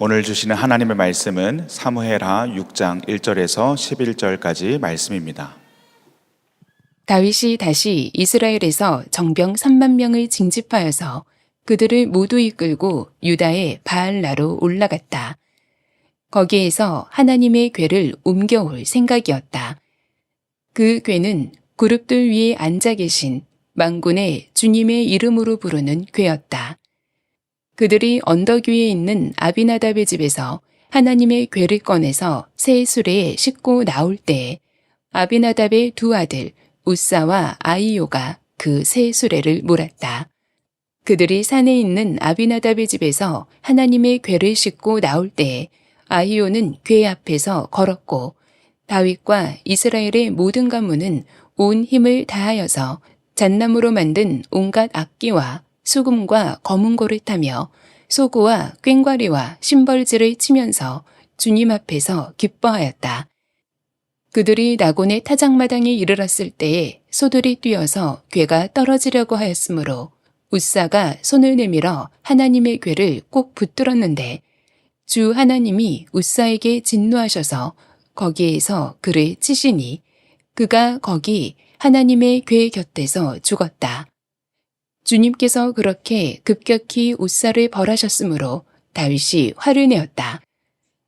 오늘 주시는 하나님의 말씀은 사무엘하 6장 1절에서 11절까지 말씀입니다. 다윗이 다시 이스라엘에서 정병 3만 명을 징집하여서 그들을 모두 이끌고 유다의 바알라로 올라갔다. 거기에서 하나님의 궤를 옮겨올 생각이었다. 그 궤는 그룹들 위에 앉아 계신 만군의 주님의 이름으로 부르는 궤였다. 그들이 언덕 위에 있는 아비나답의 집에서 하나님의 궤를 꺼내서 새 수레에 싣고 나올 때에 아비나답의 두 아들 우사와 아이요가 그 새 수레를 몰았다. 그들이 산에 있는 아비나답의 집에서 하나님의 궤를 싣고 나올 때에 아이요는 궤 앞에서 걸었고 다윗과 이스라엘의 모든 가문은 온 힘을 다하여서 잣나무로 만든 온갖 악기와 수금과 거문고를 타며 소고와 꽹과리와 심벌지를 치면서 주님 앞에서 기뻐하였다. 그들이 나곤의 타작마당에 이르렀을 때에 소들이 뛰어서 궤가 떨어지려고 하였으므로 우사가 손을 내밀어 하나님의 궤를 꼭 붙들었는데 주 하나님이 우사에게 진노하셔서 거기에서 그를 치시니 그가 거기 하나님의 궤 곁에서 죽었다. 주님께서 그렇게 급격히 우사를 벌하셨으므로 다윗이 화를 내었다.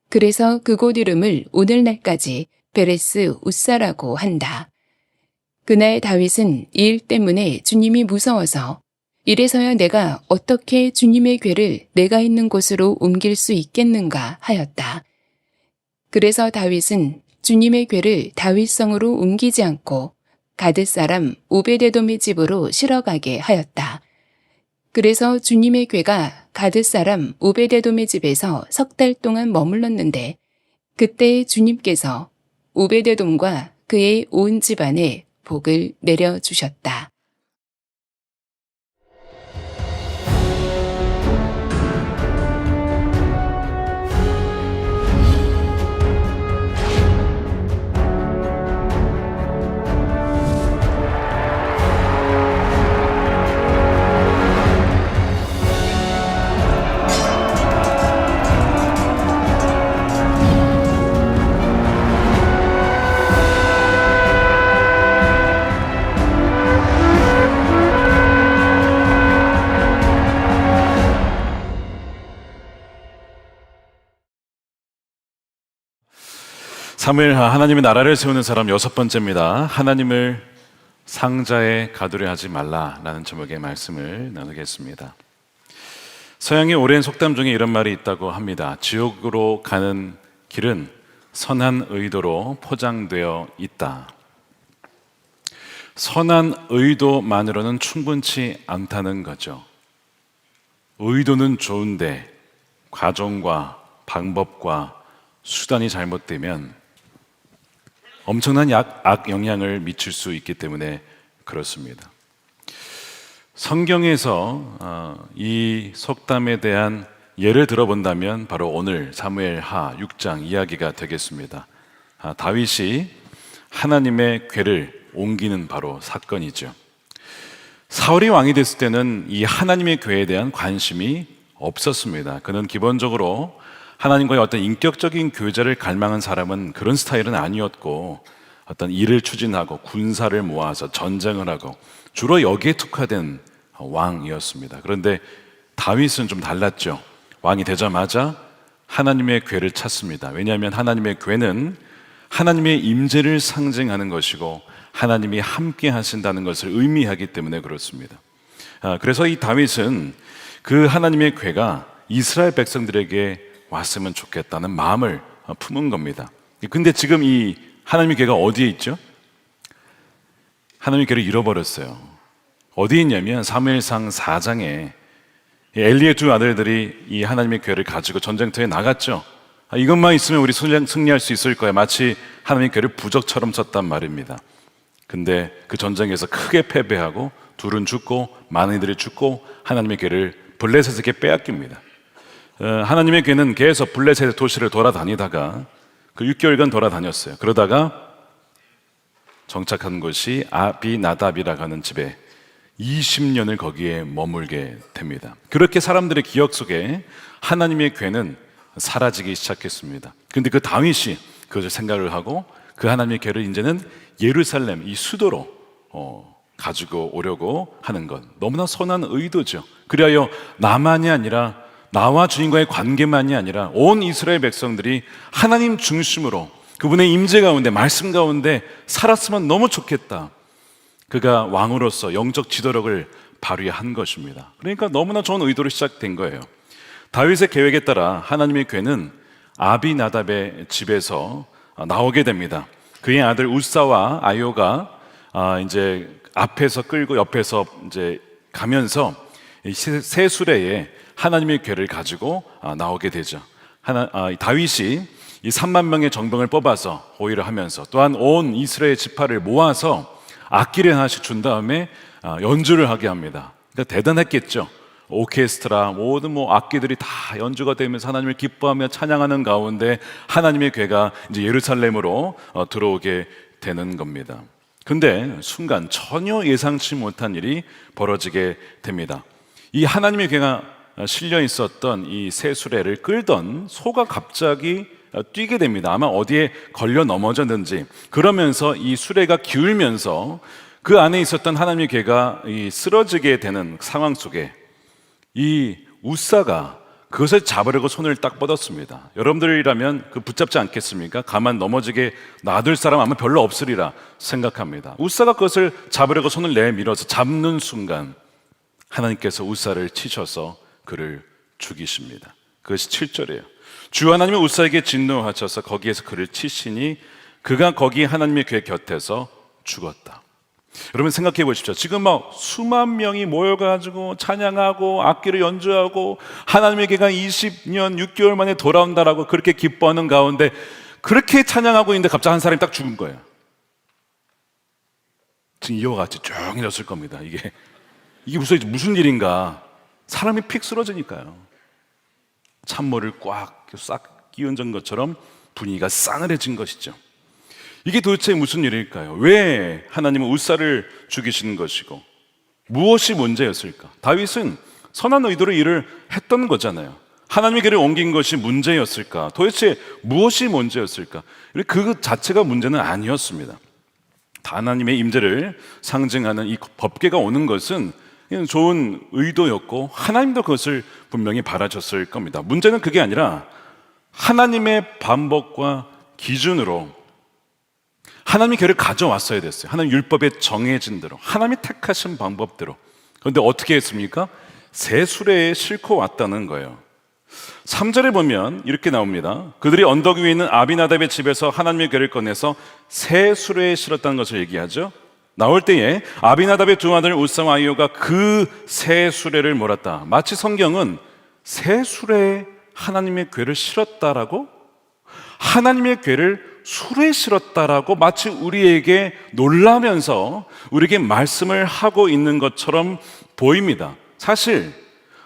그래서 그곳 이름을 오늘날까지 베레스 우사라고 한다. 그날 다윗은 이 일 때문에 주님이 무서워서 이래서야 내가 어떻게 주님의 궤를 내가 있는 곳으로 옮길 수 있겠는가 하였다. 그래서 다윗은 주님의 궤를 다윗성으로 옮기지 않고 가드 사람 오베데돔의 집으로 실어가게 하였다. 그래서 주님의 궤가 가드 사람 오베데돔의 집에서 3달 동안 머물렀는데 그때 주님께서 오베데돔과 그의 온 집안에 복을 내려주셨다. 사무엘하 하나님의 나라를 세우는 사람 6번째입니다. 하나님을 상자에 가두려 하지 말라라는 제목의 말씀을 나누겠습니다. 서양의 오랜 속담 중에 이런 말이 있다고 합니다. 지옥으로 가는 길은 선한 의도로 포장되어 있다. 선한 의도만으로는 충분치 않다는 거죠. 의도는 좋은데 과정과 방법과 수단이 잘못되면 엄청난 악 영향을 미칠 수 있기 때문에 그렇습니다. 성경에서 이 속담에 대한 예를 들어본다면 바로 오늘 사무엘하 6장 이야기가 되겠습니다. 다윗이 하나님의 궤를 옮기는 바로 사건이죠. 사울이 왕이 됐을 때는 이 하나님의 궤에 대한 관심이 없었습니다. 그는 기본적으로 하나님과의 어떤 인격적인 교제를 갈망한 사람은 그런 스타일은 아니었고 어떤 일을 추진하고 군사를 모아서 전쟁을 하고 주로 여기에 특화된 왕이었습니다. 그런데 다윗은 좀 달랐죠. 왕이 되자마자 하나님의 궤를 찾습니다. 왜냐하면 하나님의 궤는 하나님의 임재를 상징하는 것이고 하나님이 함께 하신다는 것을 의미하기 때문에 그렇습니다. 그래서 이 다윗은 그 하나님의 궤가 이스라엘 백성들에게 왔으면 좋겠다는 마음을 품은 겁니다. 근데 지금 이 하나님의 궤가 어디에 있죠? 하나님의 궤를 잃어버렸어요. 어디에 있냐면 사무엘상 4장에 엘리의 두 아들들이 이 하나님의 궤를 가지고 전쟁터에 나갔죠. 이것만 있으면 우리 승리할 수 있을 거야. 마치 하나님의 궤를 부적처럼 썼단 말입니다. 근데 그 전쟁에서 크게 패배하고 둘은 죽고 많은 이들이 죽고 하나님의 궤를 블레셋에게 빼앗깁니다. 하나님의 궤는 계속 블레셋의 도시를 돌아다니다가 그 6개월간 돌아다녔어요. 그러다가 정착한 곳이 아비나답이라고 하는 집에 20년을 거기에 머물게 됩니다. 그렇게 사람들의 기억 속에 하나님의 궤는 사라지기 시작했습니다. 근데 그 다윗이 그것을 생각을 하고 그 하나님의 궤를 이제는 예루살렘 이 수도로 가지고 오려고 하는 것, 너무나 선한 의도죠. 그리하여 나만이 아니라 나와 주님과의 관계만이 아니라 온 이스라엘 백성들이 하나님 중심으로 그분의 임재 가운데 말씀 가운데 살았으면 너무 좋겠다. 그가 왕으로서 영적 지도력을 발휘한 것입니다. 그러니까 너무나 좋은 의도로 시작된 거예요. 다윗의 계획에 따라 하나님의 궤는 아비나답의 집에서 나오게 됩니다. 그의 아들 우사와 아요가 이제 앞에서 끌고 옆에서 이제 가면서 새 수레에 하나님의 궤를 가지고 나오게 되죠. 다윗이 이 3만 명의 정병을 뽑아서 호위를 하면서 또한 온 이스라엘 지파를 모아서 악기를 하나씩 준 다음에 연주를 하게 합니다. 그러니까 대단했겠죠. 오케스트라 모든 악기들이 다 연주가 되면서 하나님을 기뻐하며 찬양하는 가운데 하나님의 궤가 이제 예루살렘으로 들어오게 되는 겁니다. 근데 순간 전혀 예상치 못한 일이 벌어지게 됩니다. 이 하나님의 궤가 실려 있었던 이 새 수레를 끌던 소가 갑자기 뛰게 됩니다. 아마 어디에 걸려 넘어졌는지. 그러면서 이 수레가 기울면서 그 안에 있었던 하나님의 궤가 쓰러지게 되는 상황 속에 이 우사가 그것을 잡으려고 손을 딱 뻗었습니다. 여러분들이라면 그 붙잡지 않겠습니까? 가만 넘어지게 놔둘 사람 아마 별로 없으리라 생각합니다. 우사가 그것을 잡으려고 손을 내밀어서 잡는 순간 하나님께서 우사를 치셔서 그를 죽이십니다. 그것이 7절이에요. 주 하나님이 우사에게 진노하셔서 거기에서 그를 치시니 그가 거기 하나님의 궤 곁에서 죽었다. 여러분 생각해 보십시오. 지금 수만 명이 모여가지고 찬양하고 악기를 연주하고 하나님의 궤가 20년 6개월 만에 돌아온다라고 그렇게 기뻐하는 가운데 그렇게 찬양하고 있는데 갑자기 한 사람이 딱 죽은 거예요. 지금 이와 같이 조용해졌을 겁니다. 이게 무슨 일인가. 사람이 픽 쓰러지니까요. 찬물을 꽉 끼얹은 것처럼 분위기가 싸늘해진 것이죠. 이게 도대체 무슨 일일까요? 왜 하나님은 우사를 죽이시는 것이고 무엇이 문제였을까? 다윗은 선한 의도로 일을 했던 거잖아요. 하나님의 궤를 옮긴 것이 문제였을까? 도대체 무엇이 문제였을까? 그 자체가 문제는 아니었습니다. 하나님의 임재를 상징하는 이 법궤가 오는 것은 좋은 의도였고 하나님도 그것을 분명히 바라셨을 겁니다. 문제는 그게 아니라 하나님의 반복과 기준으로 하나님이 궤를 가져왔어야 됐어요. 하나님 율법에 정해진 대로 하나님이 택하신 방법대로. 그런데 어떻게 했습니까? 새 수레에 싣고 왔다는 거예요. 3절에 보면 이렇게 나옵니다. 그들이 언덕 위에 있는 아비나답의 집에서 하나님의 궤를 꺼내서 새 수레에 실었다는 것을 얘기하죠. 나올 때에 아비나답의 두 아들 우사와 아이오가 그 새 수레를 몰았다. 마치 성경은 새 수레에 하나님의 궤를 실었다라고, 하나님의 궤를 수레에 실었다라고 마치 우리에게 놀라면서 우리에게 말씀을 하고 있는 것처럼 보입니다. 사실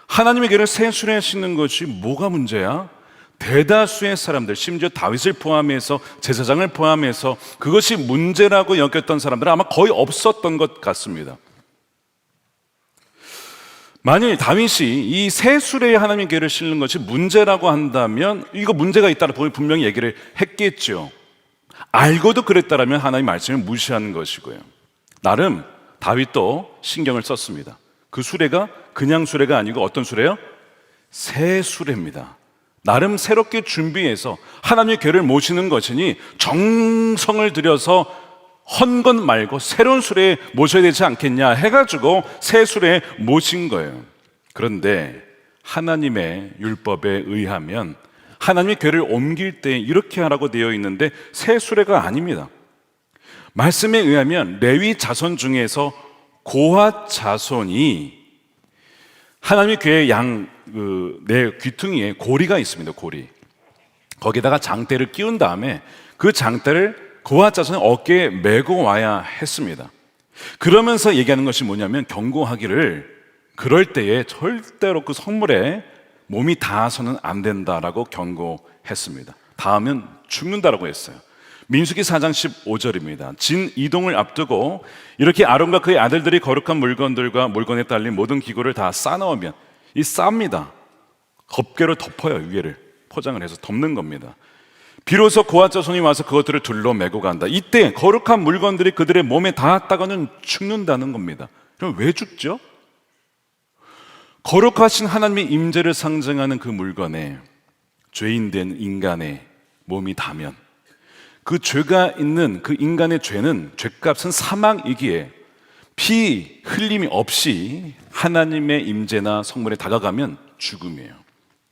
하나님의 궤를 새 수레에 싣는 것이 뭐가 문제야? 대다수의 사람들, 심지어 다윗을 포함해서 제사장을 포함해서 그것이 문제라고 여겼던 사람들은 아마 거의 없었던 것 같습니다. 만일 다윗이 이 새 수레에 하나님의 궤를 싣는 것이 문제라고 한다면 이거 문제가 있다고 분명히 얘기를 했겠죠. 알고도 그랬다면 하나님의 말씀을 무시하는 것이고요. 나름 다윗도 신경을 썼습니다. 그 수레가 그냥 수레가 아니고 어떤 수레요? 새 수레입니다. 나름 새롭게 준비해서 하나님의 궤를 모시는 것이니 정성을 들여서 헌 것 말고 새로운 수레에 모셔야 되지 않겠냐 해가지고 새 수레에 모신 거예요. 그런데 하나님의 율법에 의하면 하나님의 궤를 옮길 때 이렇게 하라고 되어 있는데 새 수레가 아닙니다. 말씀에 의하면 레위 자손 중에서 고핫 자손이 하나님의 궤의 내 귀퉁이에 고리가 있습니다. 고리. 거기다가 장대를 끼운 다음에 그 장대를 고핫 자손의 어깨에 메고 와야 했습니다. 그러면서 얘기하는 것이 뭐냐면 경고하기를 그럴 때에 절대로 그 성물에 몸이 닿아서는 안 된다라고 경고했습니다. 닿으면 죽는다라고 했어요. 민수기 4장 15절입니다. 진 이동을 앞두고 이렇게 아론과 그의 아들들이 거룩한 물건들과 물건에 딸린 모든 기구를 다 싸넣으면 이 쌉니다. 덮개로 덮어요. 위에를 포장을 해서 덮는 겁니다. 비로소 고아 자손이 와서 그것들을 둘러 매고 간다. 이때 거룩한 물건들이 그들의 몸에 닿았다가는 죽는다는 겁니다. 그럼 왜 죽죠? 거룩하신 하나님의 임재를 상징하는 그 물건에 죄인된 인간의 몸이 닿으면 그 죄가 있는 그 인간의 죄는 죄값은 사망이기에 피 흘림이 없이 하나님의 임재나 성물에 다가가면 죽음이에요.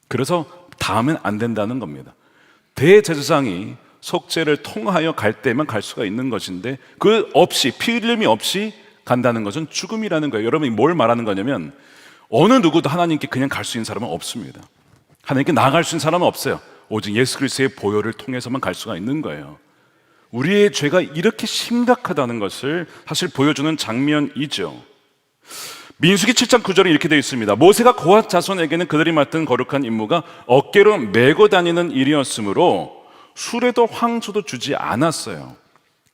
그래서 닿으면 안 된다는 겁니다. 대제사장이 속죄를 통하여 갈 때만 갈 수가 있는 것인데 그 없이 피 흘림이 없이 간다는 것은 죽음이라는 거예요. 여러분이 뭘 말하는 거냐면 어느 누구도 하나님께 그냥 갈 수 있는 사람은 없습니다. 하나님께 나아갈 수 있는 사람은 없어요. 오직 예수 그리스도의 보혈을 통해서만 갈 수가 있는 거예요. 우리의 죄가 이렇게 심각하다는 것을 사실 보여주는 장면이죠. 민수기 7장 9절에 이렇게 되어 있습니다. 모세가 고핫 자손에게는 그들이 맡은 거룩한 임무가 어깨로 메고 다니는 일이었으므로 수레도 황소도 주지 않았어요.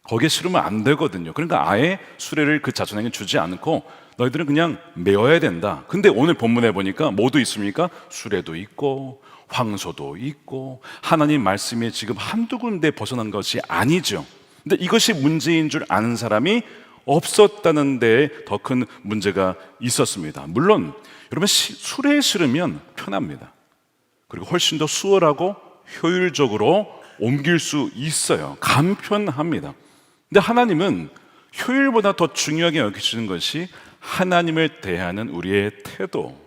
거기에 실으면 안 되거든요. 그러니까 아예 수레를 그 자손에게 주지 않고 너희들은 그냥 메어야 된다. 근데 오늘 본문에 보니까 뭐도 있습니까? 수레도 있고 황소도 있고 하나님 말씀이 지금 한두 군데 벗어난 것이 아니죠. 근데 이것이 문제인 줄 아는 사람이 없었다는 데에 더 큰 문제가 있었습니다. 물론 여러분 수레에 실으면 편합니다. 그리고 훨씬 더 수월하고 효율적으로 옮길 수 있어요. 간편합니다. 근데 하나님은 효율보다 더 중요하게 여기시는 것이 하나님을 대하는 우리의 태도,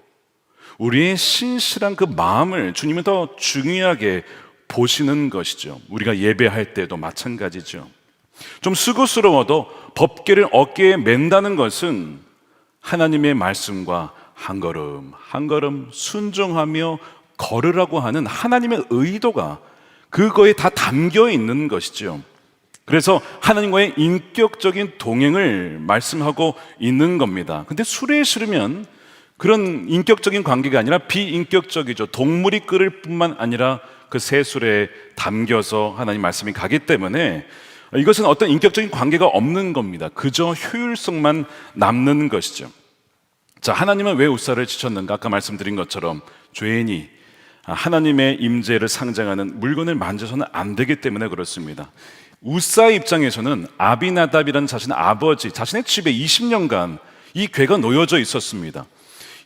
우리의 신실한 그 마음을 주님은 더 중요하게 보시는 것이죠. 우리가 예배할 때도 마찬가지죠. 좀 수고스러워도 법궤를 어깨에 맨다는 것은 하나님의 말씀과 한 걸음 한 걸음 순종하며 걸으라고 하는 하나님의 의도가 그거에 다 담겨 있는 것이죠. 그래서 하나님과의 인격적인 동행을 말씀하고 있는 겁니다. 근데 수레에 실으면 그런 인격적인 관계가 아니라 비인격적이죠. 동물이 끌을 뿐만 아니라 그 새 수레에 담겨서 하나님 말씀이 가기 때문에 이것은 어떤 인격적인 관계가 없는 겁니다. 그저 효율성만 남는 것이죠. 자, 하나님은 왜 우사를 지쳤는가? 아까 말씀드린 것처럼 죄인이 하나님의 임재를 상징하는 물건을 만져서는 안 되기 때문에 그렇습니다. 우사의 입장에서는 아비나답이라는 자신의 아버지, 자신의 집에 20년간 이 궤가 놓여져 있었습니다.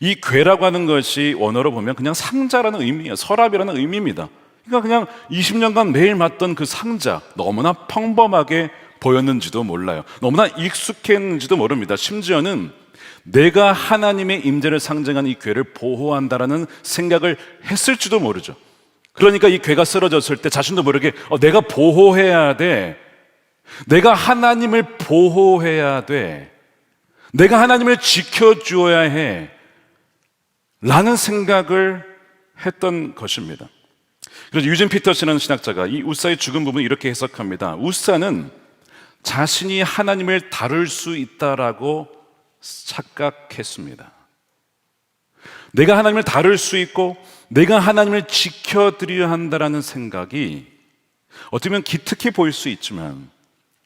이 궤라고 하는 것이 원어로 보면 그냥 상자라는 의미예요. 서랍이라는 의미입니다. 그러니까 그냥 20년간 매일 맞던 그 상자, 너무나 평범하게 보였는지도 몰라요. 너무나 익숙했는지도 모릅니다. 심지어는 내가 하나님의 임재를 상징하는 이 궤를 보호한다라는 생각을 했을지도 모르죠. 그러니까 이 궤가 쓰러졌을 때 자신도 모르게 내가 보호해야 돼. 내가 하나님을 보호해야 돼. 내가 하나님을 지켜주어야 해. 라는 생각을 했던 것입니다. 그래서 유진 피터스라는 신학자가 이 우사의 죽은 부분을 이렇게 해석합니다. 우사는 자신이 하나님을 다룰 수 있다라고 착각했습니다. 내가 하나님을 다룰 수 있고 내가 하나님을 지켜드려야 한다라는 생각이 어떻게 보면 기특해 보일 수 있지만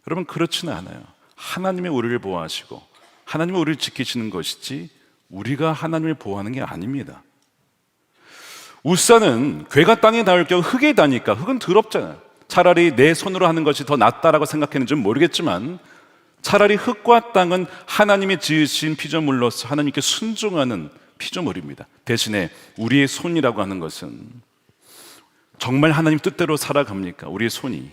여러분 그렇지는 않아요. 하나님이 우리를 보호하시고 하나님이 우리를 지키시는 것이지 우리가 하나님을 보호하는 게 아닙니다. 우사는 궤가 땅에 닿을 경우 흙에 닿으니까 흙은 더럽잖아요. 차라리 내 손으로 하는 것이 더 낫다라고 생각했는지는 모르겠지만 차라리 흙과 땅은 하나님이 지으신 피조물로서 하나님께 순종하는 피조물입니다. 대신에 우리의 손이라고 하는 것은 정말 하나님 뜻대로 살아갑니까? 우리의 손이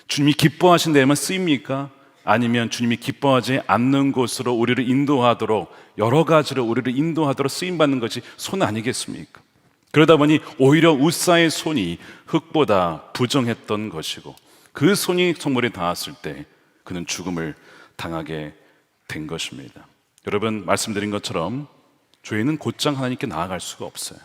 주님이 기뻐하신 데에만 쓰입니까? 아니면 주님이 기뻐하지 않는 곳으로 우리를 인도하도록 여러 가지로 우리를 인도하도록 쓰임받는 것이 손 아니겠습니까? 그러다 보니 오히려 우사의 손이 흙보다 부정했던 것이고 그 손이 성물에 닿았을 때 그는 죽음을 당하게 된 것입니다. 여러분 말씀드린 것처럼 죄인은 곧장 하나님께 나아갈 수가 없어요.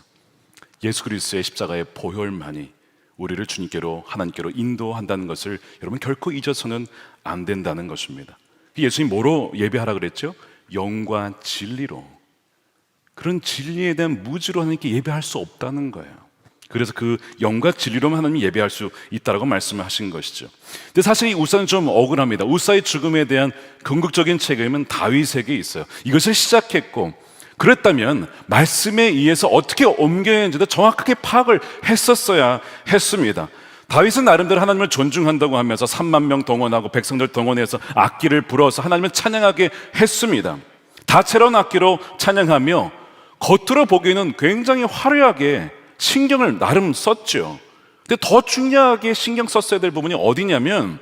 예수 그리스도의 십자가의 보혈만이 우리를 주님께로 하나님께로 인도한다는 것을 여러분 결코 잊어서는 안 된다는 것입니다. 예수님 뭐로 예배하라 그랬죠? 영과 진리로. 그런 진리에 대한 무지로 하나님께 예배할 수 없다는 거예요. 그래서 그 영과 진리로만 하나님 예배할 수 있다라고 말씀을 하신 것이죠. 근데 사실 이 우사는 좀 억울합니다. 우사의 죽음에 대한 궁극적인 책임은 다윗에게 있어요. 이것을 시작했고 그랬다면 말씀에 의해서 어떻게 옮겨야 하는지도 정확하게 파악을 했었어야 했습니다. 다윗은 나름대로 하나님을 존중한다고 하면서 3만 명 동원하고 백성들 동원해서 악기를 불어서 하나님을 찬양하게 했습니다. 다채로운 악기로 찬양하며 겉으로 보기에는 굉장히 화려하게 신경을 나름 썼죠. 근데 더 중요하게 신경 썼어야 될 부분이 어디냐면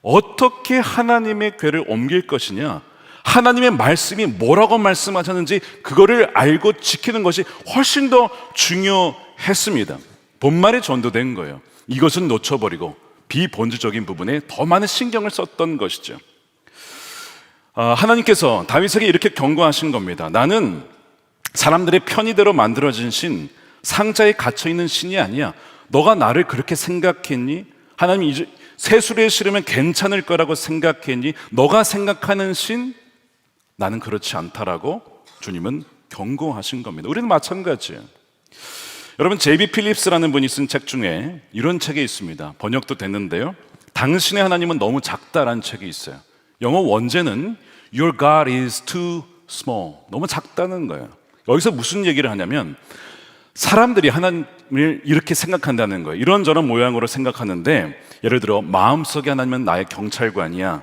어떻게 하나님의 궤를 옮길 것이냐, 하나님의 말씀이 뭐라고 말씀하셨는지 그거를 알고 지키는 것이 훨씬 더 중요했습니다. 본말이 전도된 거예요. 이것은 놓쳐버리고 비본질적인 부분에 더 많은 신경을 썼던 것이죠. 하나님께서 다윗에게 이렇게 경고하신 겁니다. 나는 사람들의 편의대로 만들어진 신, 상자에 갇혀있는 신이 아니야. 너가 나를 그렇게 생각했니? 하나님이 이제 세수레에 실으면 괜찮을 거라고 생각했니? 너가 생각하는 신, 나는 그렇지 않다라고 주님은 경고하신 겁니다. 우리는 마찬가지예요. 여러분, 제이비 필립스라는 분이 쓴 책 중에 이런 책이 있습니다. 번역도 됐는데요. 당신의 하나님은 너무 작다라는 책이 있어요. 영어 원제는 Your God is too small. 너무 작다는 거예요. 여기서 무슨 얘기를 하냐면 사람들이 하나님을 이렇게 생각한다는 거예요. 이런저런 모양으로 생각하는데, 예를 들어 마음속에 하나님은 나의 경찰관이야,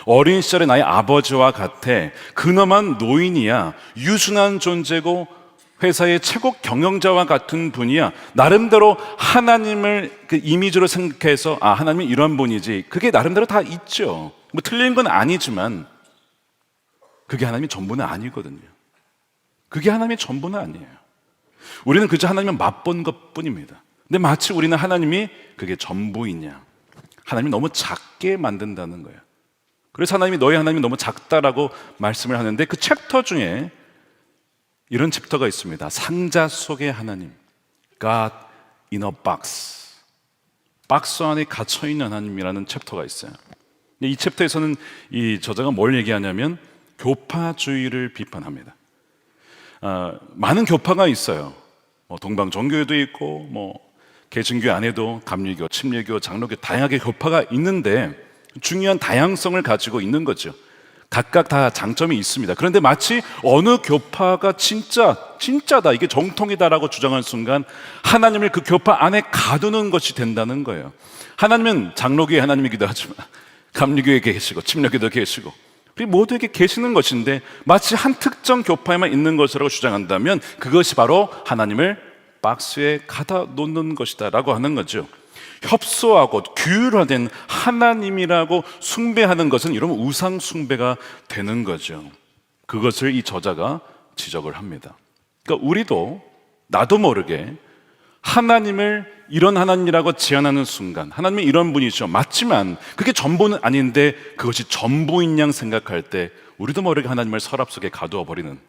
어린 시절에 나의 아버지와 같아, 근엄한 노인이야, 유순한 존재고 회사의 최고 경영자와 같은 분이야. 나름대로 하나님을 그 이미지로 생각해서 하나님이 이런 분이지. 그게 나름대로 다 있죠. 뭐 틀린 건 아니지만 그게 하나님이 전부는 아니거든요. 그게 하나님의 전부는 아니에요. 우리는 그저 하나님을 맛본 것 뿐입니다. 근데 마치 우리는 하나님이 그게 전부이냐, 하나님이 너무 작게 만든다는 거예요. 그래서 하나님이 너희 하나님이 너무 작다라고 말씀을 하는데, 그 챕터 중에 이런 챕터가 있습니다. 상자 속의 하나님, God in a box. 박스 안에 갇혀있는 하나님이라는 챕터가 있어요. 이 챕터에서는 이 저자가 뭘 얘기하냐면 교파주의를 비판합니다. 많은 교파가 있어요. 동방 종교에도 있고, 개신교 안에도 감리교, 침례교, 장로교 다양하게 교파가 있는데 중요한 다양성을 가지고 있는 거죠. 각각 다 장점이 있습니다. 그런데 마치 어느 교파가 진짜다, 이게 정통이다라고 주장하는 순간 하나님을 그 교파 안에 가두는 것이 된다는 거예요. 하나님은 장로교에 하나님이기도 하지만 감리교에 계시고 침례교도 계시고 우리 모두에게 계시는 것인데, 마치 한 특정 교파에만 있는 것이라고 주장한다면 그것이 바로 하나님을 박스에 가다 놓는 것이다 라고 하는 거죠. 협소하고 규율화된 하나님이라고 숭배하는 것은 이러면 우상 숭배가 되는 거죠. 그것을 이 저자가 지적을 합니다. 그러니까 우리도 나도 모르게 하나님을 이런 하나님이라고 제안하는 순간, 하나님이 이런 분이죠, 맞지만 그게 전부는 아닌데 그것이 전부인 양 생각할 때 우리도 모르게 하나님을 서랍 속에 가두어 버리는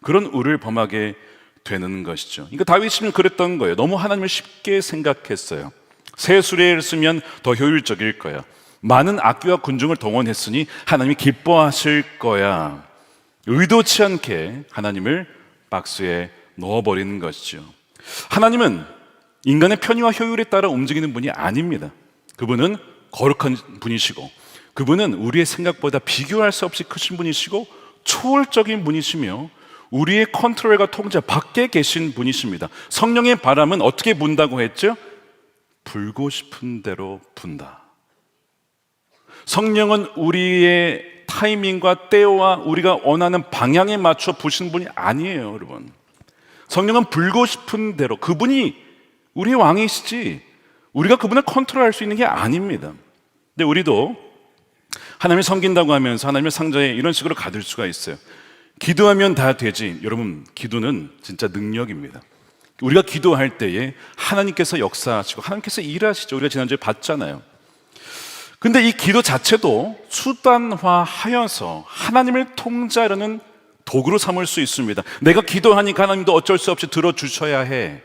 그런 우를 범하게 되는 것이죠. 그러니까 다윗은 그랬던 거예요. 너무 하나님을 쉽게 생각했어요. 새 수레를 쓰면 더 효율적일 거야. 많은 악기와 군중을 동원했으니 하나님이 기뻐하실 거야. 의도치 않게 하나님을 박스에 넣어버리는 것이죠. 하나님은 인간의 편의와 효율에 따라 움직이는 분이 아닙니다. 그분은 거룩한 분이시고, 그분은 우리의 생각보다 비교할 수 없이 크신 분이시고 초월적인 분이시며 우리의 컨트롤과 통제 밖에 계신 분이십니다. 성령의 바람은 어떻게 분다고 했죠? 불고 싶은 대로 분다. 성령은 우리의 타이밍과 때와 우리가 원하는 방향에 맞춰 부시는 분이 아니에요, 여러분. 성령은 불고 싶은 대로, 그분이 우리의 왕이시지 우리가 그분을 컨트롤할 수 있는 게 아닙니다. 근데 우리도 하나님을 섬긴다고 하면서 하나님의 상자에 이런 식으로 가둘 수가 있어요. 기도하면 다 되지. 여러분, 기도는 진짜 능력입니다. 우리가 기도할 때에 하나님께서 역사하시고 하나님께서 일하시죠. 우리가 지난주에 봤잖아요. 근데 이 기도 자체도 수단화하여서 하나님을 통제하려는 도구로 삼을 수 있습니다. 내가 기도하니까 하나님도 어쩔 수 없이 들어주셔야 해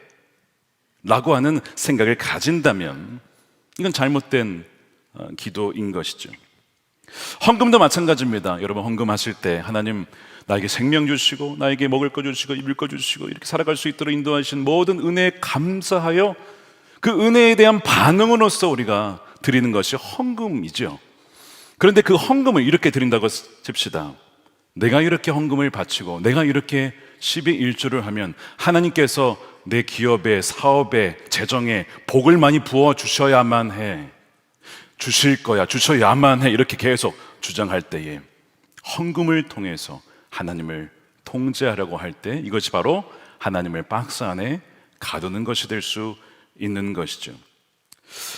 라고 하는 생각을 가진다면 이건 잘못된 기도인 것이죠. 헌금도 마찬가지입니다. 여러분, 헌금하실 때 하나님 나에게 생명 주시고 나에게 먹을 거 주시고 입을 거 주시고 이렇게 살아갈 수 있도록 인도하신 모든 은혜에 감사하여 그 은혜에 대한 반응으로서 우리가 드리는 것이 헌금이죠. 그런데 그 헌금을 이렇게 드린다고 칩시다. 내가 이렇게 헌금을 바치고 내가 이렇게 10의 1조를 하면 하나님께서 내 기업에, 사업에, 재정에 복을 많이 부어 주셔야만 해, 주실 거야, 주셔야만 해, 이렇게 계속 주장할 때에 헌금을 통해서 하나님을 통제하려고 할 때 이것이 바로 하나님을 박스 안에 가두는 것이 될 수 있는 것이죠.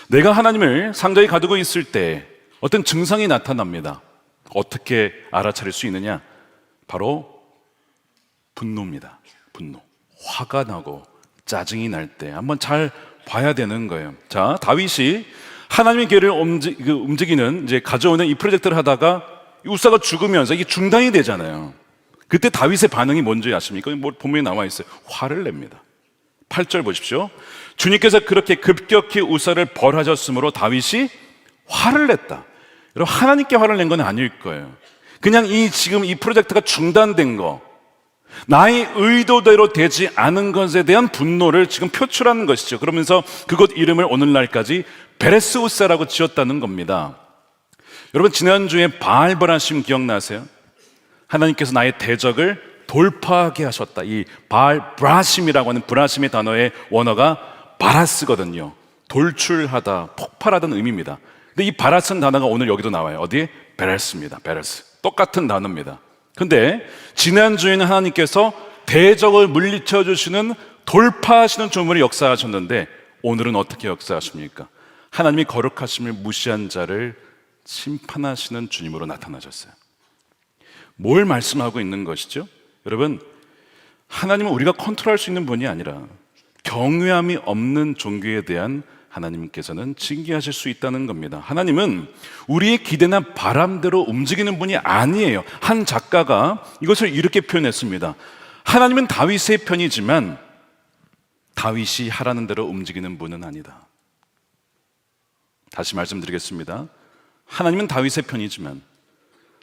내가 하나님을 상자에 가두고 있을 때 어떤 증상이 나타납니다. 어떻게 알아차릴 수 있느냐? 바로 분노입니다. 분노. 화가 나고 짜증이 날 때 한번 잘 봐야 되는 거예요. 자, 다윗이 하나님의 길을 움직이는 이제 가져오는 이 프로젝트를 하다가 우사가 죽으면서 이게 중단이 되잖아요. 그때 다윗의 반응이 뭔지 아십니까? 뭐 본문에 나와 있어요. 화를 냅니다. 8절 보십시오. 주님께서 그렇게 급격히 우사를 벌하셨으므로 다윗이 화를 냈다. 여러분, 하나님께 화를 낸 건 아닐 거예요. 그냥 지금 이 프로젝트가 중단된 거, 나의 의도대로 되지 않은 것에 대한 분노를 지금 표출하는 것이죠. 그러면서 그곳 이름을 오늘날까지 베레스 우사라고 지었다는 겁니다. 여러분, 지난주에 바알바라심 기억나세요? 하나님께서 나의 대적을 돌파하게 하셨다. 이 바알브라심이라고 하는 브라심의 단어의 원어가 바라스거든요. 돌출하다, 폭발하다는 의미입니다. 근데 이 바라스는 단어가 오늘 여기도 나와요. 어디에? 베레스입니다. 베레스. 똑같은 단어입니다. 근데 지난주에는 하나님께서 대적을 물리쳐 주시는 돌파하시는 주문을 역사하셨는데 오늘은 어떻게 역사하십니까? 하나님이 거룩하심을 무시한 자를 심판하시는 주님으로 나타나셨어요. 뭘 말씀하고 있는 것이죠? 여러분, 하나님은 우리가 컨트롤할 수 있는 분이 아니라 경외함이 없는 종교에 대한 하나님께서는 징계하실 수 있다는 겁니다. 하나님은 우리의 기대나 바람대로 움직이는 분이 아니에요. 한 작가가 이것을 이렇게 표현했습니다. 하나님은 다윗의 편이지만 다윗이 하라는 대로 움직이는 분은 아니다. 다시 말씀드리겠습니다. 하나님은 다윗의 편이지만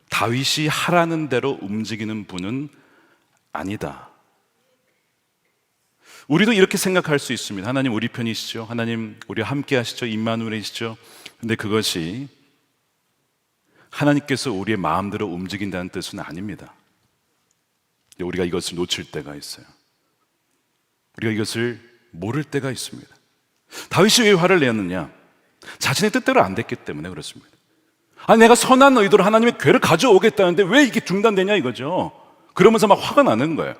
다윗이 하라는 대로 움직이는 분은 아니다. 우리도 이렇게 생각할 수 있습니다. 하나님 우리 편이시죠. 하나님 우리와 함께 하시죠. 임마누엘이시죠. 근데 그것이 하나님께서 우리의 마음대로 움직인다는 뜻은 아닙니다. 우리가 이것을 놓칠 때가 있어요. 우리가 이것을 모를 때가 있습니다. 다윗이 왜 화를 내었느냐? 자신의 뜻대로 안 됐기 때문에 그렇습니다. 내가 선한 의도로 하나님의 괴를 가져오겠다는데 왜 이게 중단되냐 이거죠. 그러면서 막 화가 나는 거예요.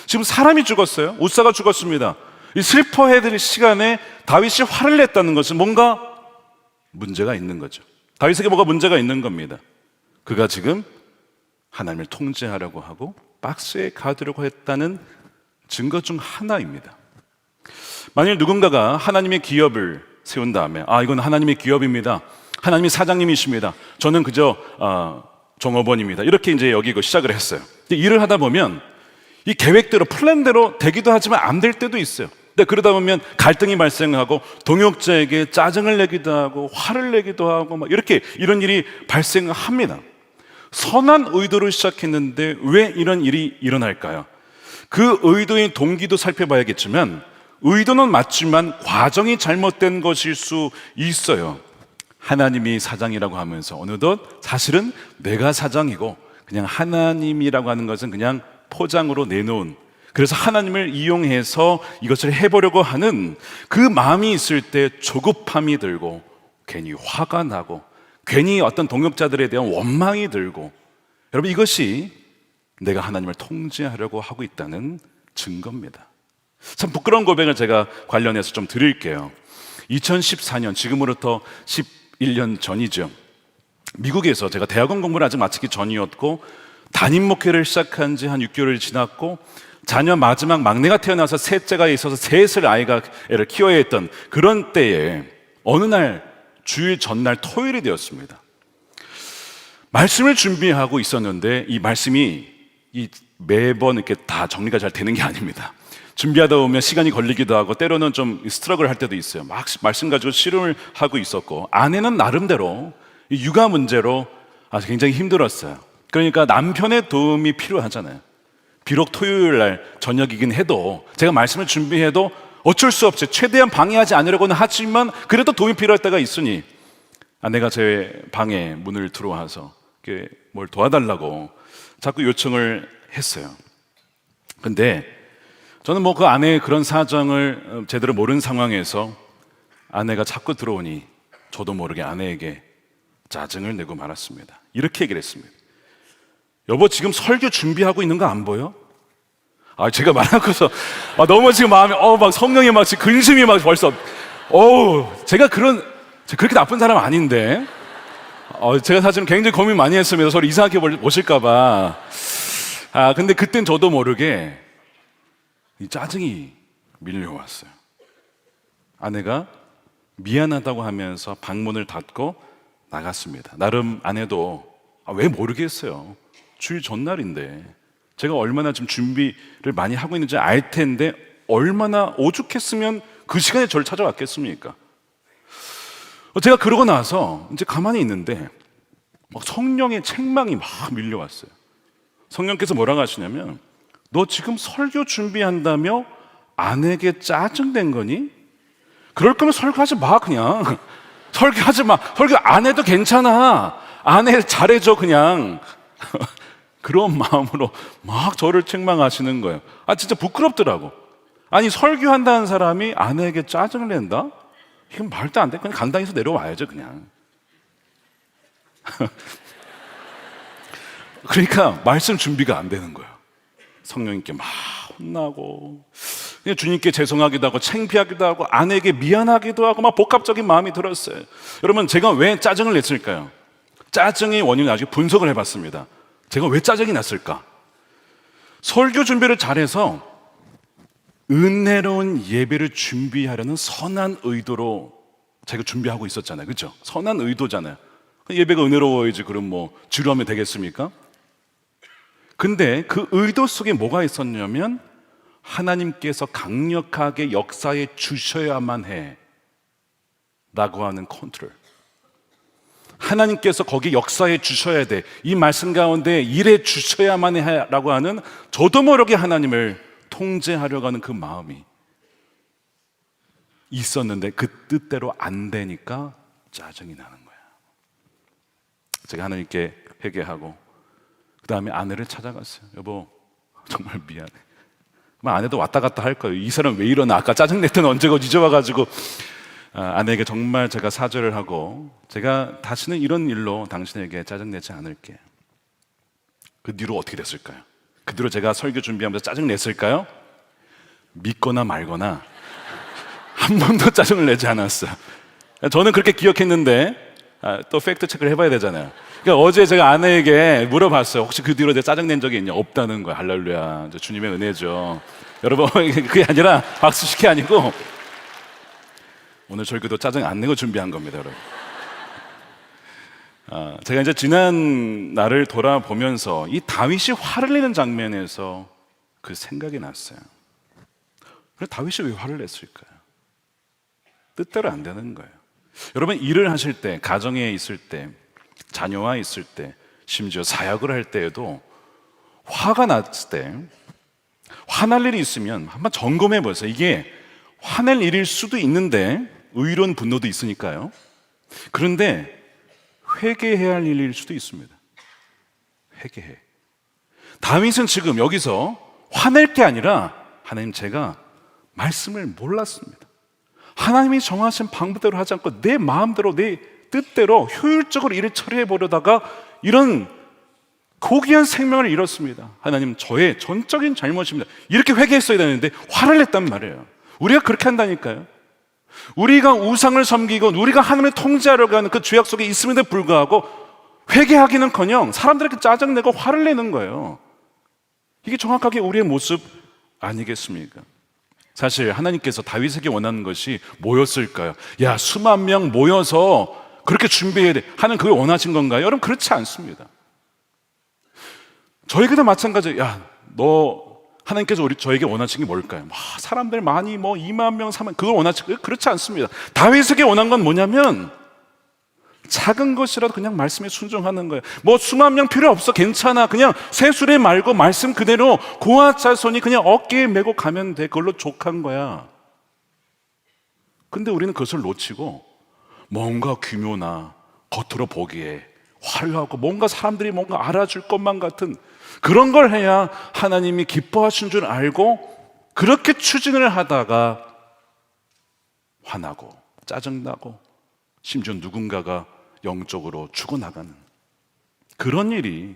지금 사람이 죽었어요. 우사가 죽었습니다. 이 슬퍼해야 될 시간에 다윗이 화를 냈다는 것은 뭔가 문제가 있는 거죠. 다윗에게 뭐가 문제가 있는 겁니다. 그가 지금 하나님을 통제하려고 하고 박스에 가두려고 했다는 증거 중 하나입니다. 만일 누군가가 하나님의 기업을 세운 다음에 이건 하나님의 기업입니다. 하나님이 사장님이십니다. 저는 그저 종업원입니다. 이렇게 이제 여기고 시작을 했어요. 일을 하다 보면 이 계획대로 플랜대로 되기도 하지만 안 될 때도 있어요. 근데 그러다 보면 갈등이 발생하고 동역자에게 짜증을 내기도 하고 화를 내기도 하고 막 이렇게 이런 일이 발생합니다. 선한 의도로 시작했는데 왜 이런 일이 일어날까요? 그 의도의 동기도 살펴봐야겠지만 의도는 맞지만 과정이 잘못된 것일 수 있어요. 하나님이 사장이라고 하면서 어느덧 사실은 내가 사장이고 그냥 하나님이라고 하는 것은 그냥 포장으로 내놓은, 그래서 하나님을 이용해서 이것을 해보려고 하는 그 마음이 있을 때 조급함이 들고 괜히 화가 나고 괜히 어떤 동역자들에 대한 원망이 들고, 여러분 이것이 내가 하나님을 통제하려고 하고 있다는 증거입니다. 참 부끄러운 고백을 제가 관련해서 좀 드릴게요. 2014년, 지금으로부터 11년 전이죠. 미국에서 제가 대학원 공부를 아직 마치기 전이었고 담임 목회를 시작한 지 한 6개월이 지났고 자녀 마지막 막내가 태어나서 셋째가 있어서 셋을 애를 키워야 했던 그런 때에 어느 날 주일 전날 토요일이 되었습니다. 말씀을 준비하고 있었는데 이 말씀이 매번 이렇게 다 정리가 잘 되는 게 아닙니다. 준비하다 보면 시간이 걸리기도 하고 때로는 좀 스트러글 할 때도 있어요. 막 말씀 가지고 씨름을 하고 있었고 아내는 나름대로 육아 문제로 굉장히 힘들었어요. 그러니까 남편의 도움이 필요하잖아요. 비록 토요일 날 저녁이긴 해도 제가 말씀을 준비해도 어쩔 수 없이 최대한 방해하지 않으려고는 하지만 그래도 도움이 필요할 때가 있으니 아내가 제 방에 문을 들어와서 뭘 도와달라고 자꾸 요청을 했어요. 근데 저는 뭐 그 아내의 그런 사정을 제대로 모르는 상황에서 아내가 자꾸 들어오니 저도 모르게 아내에게 짜증을 내고 말았습니다. 이렇게 얘기를 했습니다. 여보, 지금 설교 준비하고 있는 거 안 보여? 제가 말하고서 너무 지금 마음이 막 성령이 막 지금 근심이 막 벌써 제가 그렇게 나쁜 사람 아닌데 제가 사실은 굉장히 고민 많이 했습니다. 서로 이상하게 보실까 봐. 근데 그땐 저도 모르게 이 짜증이 밀려왔어요. 아내가 미안하다고 하면서 방문을 닫고 나갔습니다. 나름 아내도 왜 모르겠어요. 주일 전날인데 제가 얼마나 좀 준비를 많이 하고 있는지 알 텐데 얼마나 오죽했으면 그 시간에 저를 찾아왔겠습니까? 제가 그러고 나서 이제 가만히 있는데 성령의 책망이 막 밀려왔어요. 성령께서 뭐라고 하시냐면, 너 지금 설교 준비한다며 아내에게 짜증낸 거니? 그럴 거면 설교하지 마. 그냥 설교하지 마. 설교 안 해도 괜찮아. 아내 잘해줘 그냥. 그런 마음으로 막 저를 책망하시는 거예요. 진짜 부끄럽더라고. 아니, 설교한다는 사람이 아내에게 짜증을 낸다? 이건 말도 안 돼. 그냥 강당에서 내려와야죠 그냥. 그러니까 말씀 준비가 안 되는 거예요. 성령님께 막 혼나고 주님께 죄송하기도 하고 창피하기도 하고 아내에게 미안하기도 하고 막 복합적인 마음이 들었어요. 여러분, 제가 왜 짜증을 냈을까요? 짜증의 원인을 아직 분석을 해봤습니다. 제가 왜 짜증이 났을까? 설교 준비를 잘해서 은혜로운 예배를 준비하려는 선한 의도로 제가 준비하고 있었잖아요. 그렇죠? 선한 의도잖아요. 예배가 은혜로워야지 그럼 뭐 지루하면 되겠습니까? 근데 그 의도 속에 뭐가 있었냐면, 하나님께서 강력하게 역사해 주셔야만 해 라고 하는 컨트롤. 하나님께서 거기 역사해 주셔야 돼, 이 말씀 가운데 일해 주셔야만 해 라고 하는, 저도 모르게 하나님을 통제하려고 하는 그 마음이 있었는데 그 뜻대로 안 되니까 짜증이 나는 거야. 제가 하나님께 회개하고 그 다음에 아내를 찾아갔어요. 여보, 정말 미안해. 아내도 왔다 갔다 할 거예요. 이 사람 왜 이러나, 아까 짜증냈던 언제고 이제 와가지고. 아내에게 정말 제가 사죄를 하고, 제가 다시는 이런 일로 당신에게 짜증내지 않을게. 그 뒤로 어떻게 됐을까요? 그 뒤로 제가 설교 준비하면서 짜증냈을까요? 믿거나 말거나 한 번도 짜증을 내지 않았어요. 저는 그렇게 기억했는데 또 팩트 체크를 해봐야 되잖아요. 그러니까 어제 제가 아내에게 물어봤어요. 혹시 그 뒤로 내가 짜증낸 적이 있냐? 없다는 거야. 할렐루야. 주님의 은혜죠. 여러분, 그게 아니라 박수식이 아니고 오늘 설교도 짜증 안 내고 준비한 겁니다, 여러분. 제가 이제 지난 날을 돌아보면서 이 다윗이 화를 내는 장면에서 그 생각이 났어요. 그래, 다윗이 왜 화를 냈을까요? 뜻대로 안 되는 거예요. 여러분, 일을 하실 때, 가정에 있을 때, 자녀와 있을 때, 심지어 사역을 할 때에도 화가 났을 때, 화날 일이 있으면 한번 점검해 보세요. 이게 화낼 일일 수도 있는데 의로운 분노도 있으니까요. 그런데 회개해야 할 일일 수도 있습니다. 회개해. 다윗은 지금 여기서 화낼 게 아니라, 하나님, 제가 말씀을 몰랐습니다. 하나님이 정하신 방법대로 하지 않고 내 마음대로, 내 뜻대로 효율적으로 일을 처리해 보려다가 이런 고귀한 생명을 잃었습니다. 하나님, 저의 전적인 잘못입니다. 이렇게 회개했어야 되는데 화를 냈단 말이에요. 우리가 그렇게 한다니까요. 우리가 우상을 섬기고 우리가 하나님을 통제하려고 하는 그 죄악 속에 있음에도 불구하고 회개하기는커녕 사람들에게 짜증내고 화를 내는 거예요. 이게 정확하게 우리의 모습 아니겠습니까? 사실 하나님께서 다윗에게 원하는 것이 뭐였을까요? 야, 수만 명 모여서 그렇게 준비해야 돼 하는 그걸 원하신 건가요? 여러분, 그렇지 않습니다. 저에게도 마찬가지예요. 야, 하나님께서 저에게 원하신 게 뭘까요? 사람들 많이 2만 명, 3만, 그걸 원하신 거예요? 그렇지 않습니다. 다윗에게 원한 건 뭐냐면 작은 것이라도 그냥 말씀에 순종하는 거예요. 수만 명 필요 없어, 괜찮아. 그냥 세수레 말고 말씀 그대로 고아 자손이 그냥 어깨에 메고 가면 돼. 그걸로 족한 거야. 근데 우리는 그것을 놓치고 뭔가 규모나 겉으로 보기에 화려하고 뭔가 사람들이 뭔가 알아줄 것만 같은 그런 걸 해야 하나님이 기뻐하신 줄 알고 그렇게 추진을 하다가 화나고 짜증나고 심지어 누군가가 영적으로 죽어나가는 그런 일이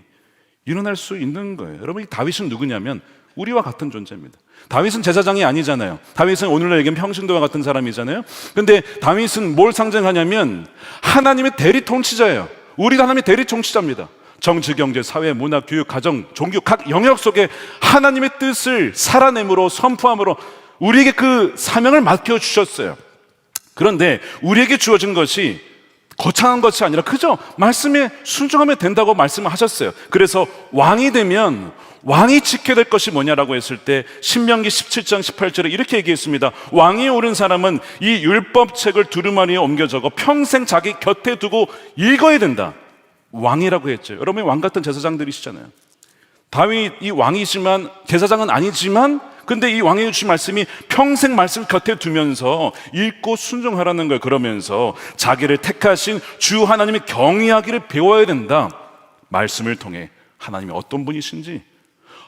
일어날 수 있는 거예요. 여러분, 이 다윗은 누구냐면 우리와 같은 존재입니다. 다윗은 제사장이 아니잖아요. 다윗은 오늘날 얘기하면 평신도와 같은 사람이잖아요. 근데 다윗은 뭘 상징하냐면 하나님의 대리 통치자예요. 우리도 하나님의 대리 통치자입니다. 정치, 경제, 사회, 문화, 교육, 가정, 종교 각 영역 속에 하나님의 뜻을 살아내므로 선포함으로 우리에게 그 사명을 맡겨주셨어요. 그런데 우리에게 주어진 것이 거창한 것이 아니라 그저 말씀에 순종하면 된다고 말씀을 하셨어요. 그래서 왕이 되면 왕이 지켜야 될 것이 뭐냐라고 했을 때 신명기 17장 18절에 이렇게 얘기했습니다. 왕이 오른 사람은 이 율법책을 두루마리에 옮겨 적어 평생 자기 곁에 두고 읽어야 된다. 왕이라고 했죠. 여러분, 왕 같은 제사장들이시잖아요. 다윗이 왕이지만 제사장은 아니지만 근데 이 왕이 주신 말씀이 평생 말씀 곁에 두면서 읽고 순종하라는 걸 그러면서 자기를 택하신 주 하나님의 경외하기를 배워야 된다. 말씀을 통해 하나님이 어떤 분이신지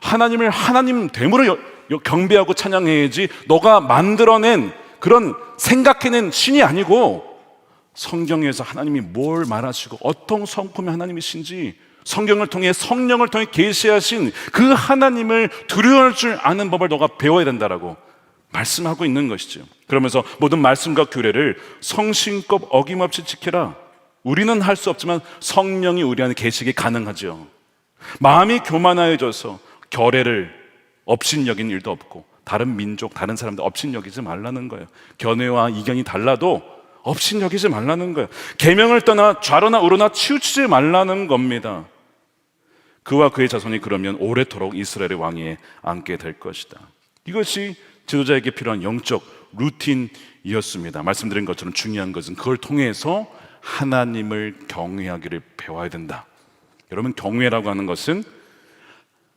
하나님을 하나님 됨으로 경배하고 찬양해야지 너가 만들어낸 그런 생각해낸 신이 아니고 성경에서 하나님이 뭘 말하시고 어떤 성품의 하나님이신지 성경을 통해 성령을 통해 계시하신 그 하나님을 두려워할 줄 아는 법을 너가 배워야 된다라고 말씀하고 있는 것이죠. 그러면서 모든 말씀과 규례를 성심껏 어김없이 지키라. 우리는 할 수 없지만 성령이 우리 안에 계시기 가능하죠. 마음이 교만하여져서 결례를 업신여긴 일도 없고 다른 민족, 다른 사람들 업신여기지 말라는 거예요. 견해와 이견이 달라도 업신여기지 말라는 거예요. 계명을 떠나 좌로나 우로나 치우치지 말라는 겁니다. 그와 그의 자손이 그러면 오래도록 이스라엘의 왕위에 앉게 될 것이다. 이것이 지도자에게 필요한 영적 루틴이었습니다. 말씀드린 것처럼 중요한 것은 그걸 통해서 하나님을 경외하기를 배워야 된다. 여러분, 경외라고 하는 것은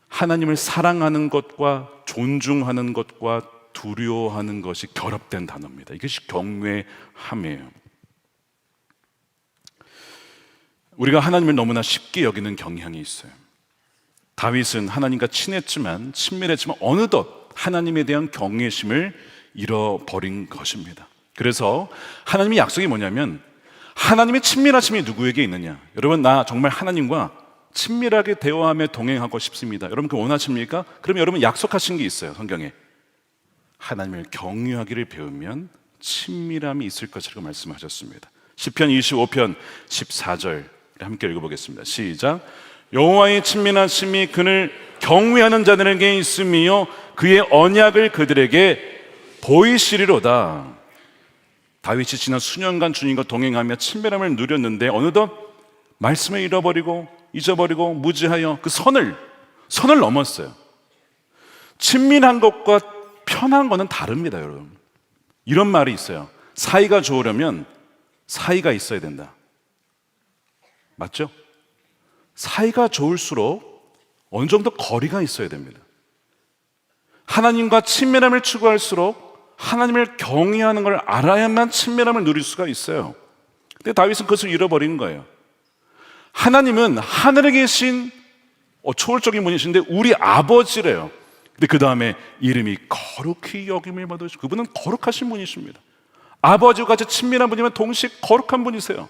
하나님을 사랑하는 것과 존중하는 것과 두려워하는 것이 결합된 단어입니다. 이것이 경외함이에요. 우리가 하나님을 너무나 쉽게 여기는 경향이 있어요. 다윗은 하나님과 친했지만 친밀했지만 어느덧 하나님에 대한 경외심을 잃어버린 것입니다. 그래서 하나님의 약속이 뭐냐면 하나님의 친밀하심이 누구에게 있느냐? 여러분, 나 정말 하나님과 친밀하게 대화하며 동행하고 싶습니다. 여러분, 그거 원하십니까? 그러면 여러분 약속하신 게 있어요. 성경에 하나님을 경외하기를 배우면 친밀함이 있을 것이라고 말씀하셨습니다. 시편 25편 14절 함께 읽어보겠습니다. 시작. 여호와의 친밀하심이 그를 경외하는 자들에게 있으며 그의 언약을 그들에게 보이시리로다. 다윗이 지난 수년간 주님과 동행하며 친밀함을 누렸는데 어느덧 말씀을 잃어버리고 잊어버리고 무지하여 그 선을 넘었어요. 친밀한 것과 편한 거는 다릅니다, 여러분. 이런 말이 있어요. 사이가 좋으려면 사이가 있어야 된다. 맞죠? 사이가 좋을수록 어느 정도 거리가 있어야 됩니다. 하나님과 친밀함을 추구할수록 하나님을 경외하는 걸 알아야만 친밀함을 누릴 수가 있어요. 근데 다윗은 그것을 잃어버린 거예요. 하나님은 하늘에 계신 초월적인 분이신데 우리 아버지래요. 근데 그 다음에 이름이 거룩히 여김을 받으시고 그분은 거룩하신 분이십니다. 아버지와 같이 친밀한 분이면 동시에 거룩한 분이세요.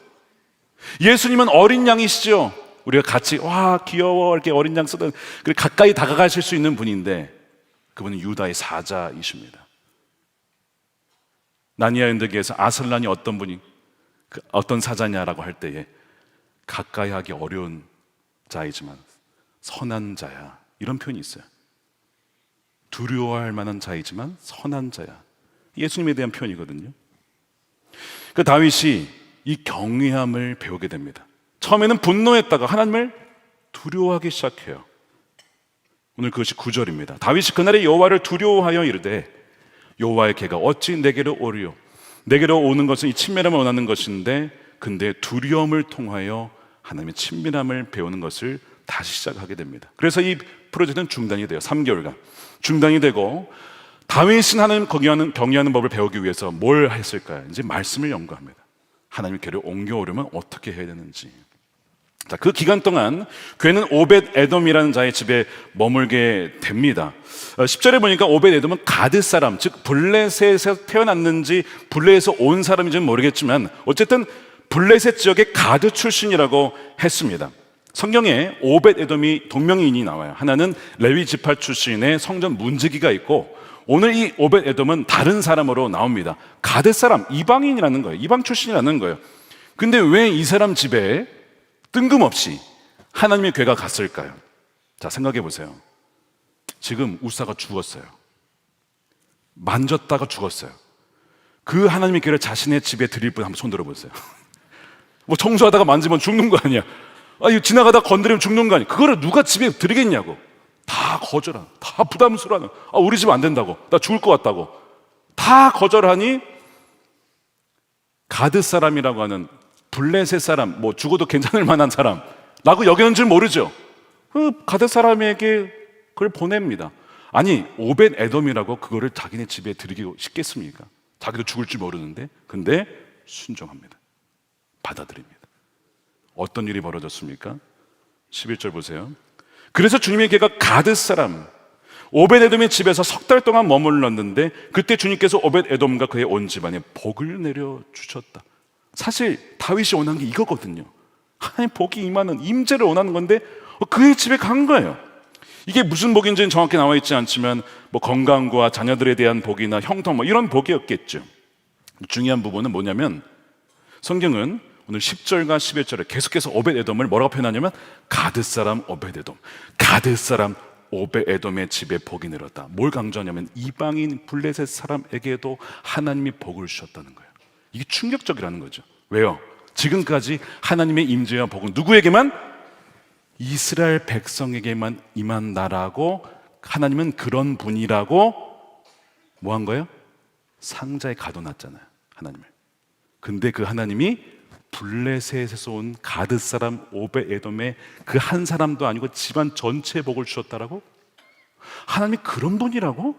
예수님은 어린 양이시죠. 우리가 같이 와 귀여워 이렇게 어린 양 쓰던 가까이 다가가실 수 있는 분인데 그분은 유다의 사자이십니다. 나니아 연대기에서 아슬란이 어떤 분이 어떤 사자냐라고 할 때에 가까이 하기 어려운 자이지만 선한 자야, 이런 표현이 있어요. 두려워할 만한 자이지만 선한 자야. 예수님에 대한 표현이거든요. 그 다윗이 이 경외함을 배우게 됩니다. 처음에는 분노했다가 하나님을 두려워하기 시작해요. 오늘 그것이 9절입니다. 다윗이 그날에 여호와를 두려워하여 이르되 여호와의 개가 어찌 내게로 오리요? 내게로 오는 것은 이 친밀함을 원하는 것인데 근데 두려움을 통하여 하나님의 친밀함을 배우는 것을 다시 시작하게 됩니다. 그래서 이 프로젝트는 중단이 돼요. 3개월간 중단이 되고 다윗은 하나님 경외하는 법을 배우기 위해서 뭘 했을까요? 이제 말씀을 연구합니다. 하나님의 궤를 옮겨오려면 어떻게 해야 되는지. 자, 그 기간 동안 괴는 오벳 에돔이라는 자의 집에 머물게 됩니다. 10절에 보니까 오벳 에돔은 가드 사람, 즉 블레셋에서 태어났는지 블레셋에서 온 사람인지는 모르겠지만 어쨌든 블레셋 지역의 가드 출신이라고 했습니다. 성경에 오벳 에돔이 동명이인이 나와요. 하나는 레위 지파 출신의 성전 문지기가 있고, 오늘 이 오벳 에돔은 다른 사람으로 나옵니다. 가드 사람, 이방인이라는 거예요. 이방 출신이라는 거예요. 근데 왜 이 사람 집에 뜬금없이 하나님의 괴가 갔을까요? 자, 생각해 보세요. 지금 우사가 죽었어요. 만졌다가 죽었어요. 그 하나님의 괴를 자신의 집에 드릴 분 한번 손 들어보세요. 뭐 청소하다가 만지면 죽는 거 아니야? 이거 지나가다 건드리면 죽는 거 아니야? 그거를 누가 집에 드리겠냐고. 다 거절하는, 다 부담스러워하는. 우리 집 안 된다고, 나 죽을 것 같다고 다 거절하니, 가드 사람이라고 하는 블레셋 사람, 뭐 죽어도 괜찮을 만한 사람라고 여기는 줄 모르죠. 그 가드 사람에게 그걸 보냅니다. 아니, 오벳 에돔이라고 그거를 자기네 집에 드리기 쉽겠습니까? 자기도 죽을 줄 모르는데. 근데 순종합니다. 받아들입니다. 어떤 일이 벌어졌습니까? 11절 보세요. 그래서 주님의 괴가 가드 사람 오벳 에돔의 집에서 석 달 동안 머물렀는데, 그때 주님께서 오벳 에돔과 그의 온 집안에 복을 내려 주셨다. 사실 다윗이 원한 게 이거거든요. 하나님 복이 임하는, 임재를 원하는 건데 그의 집에 간 거예요. 이게 무슨 복인지는 정확히 나와 있지 않지만 뭐 건강과 자녀들에 대한 복이나 형통 뭐 이런 복이었겠죠. 중요한 부분은 뭐냐면, 성경은 오늘 10절과 11절에 계속해서 오벳 에돔을 뭐라고 표현하냐면 가드 사람 오벳 에돔, 가드 사람 오벳 에돔의 집에 복이 내렸다. 뭘 강조하냐면 이방인 블레셋 사람에게도 하나님이 복을 주셨다는 거예요. 이게 충격적이라는 거죠. 왜요? 지금까지 하나님의 임재와 복은 누구에게만? 이스라엘 백성에게만 임한다라고, 하나님은 그런 분이라고 뭐 한 거예요? 상자에 가둬놨잖아요, 하나님을. 근데 그 하나님이 블레셋에서 온 가드 사람 오벳 에돔의 그 한 사람도 아니고 집안 전체에 복을 주셨다라고? 하나님이 그런 분이라고?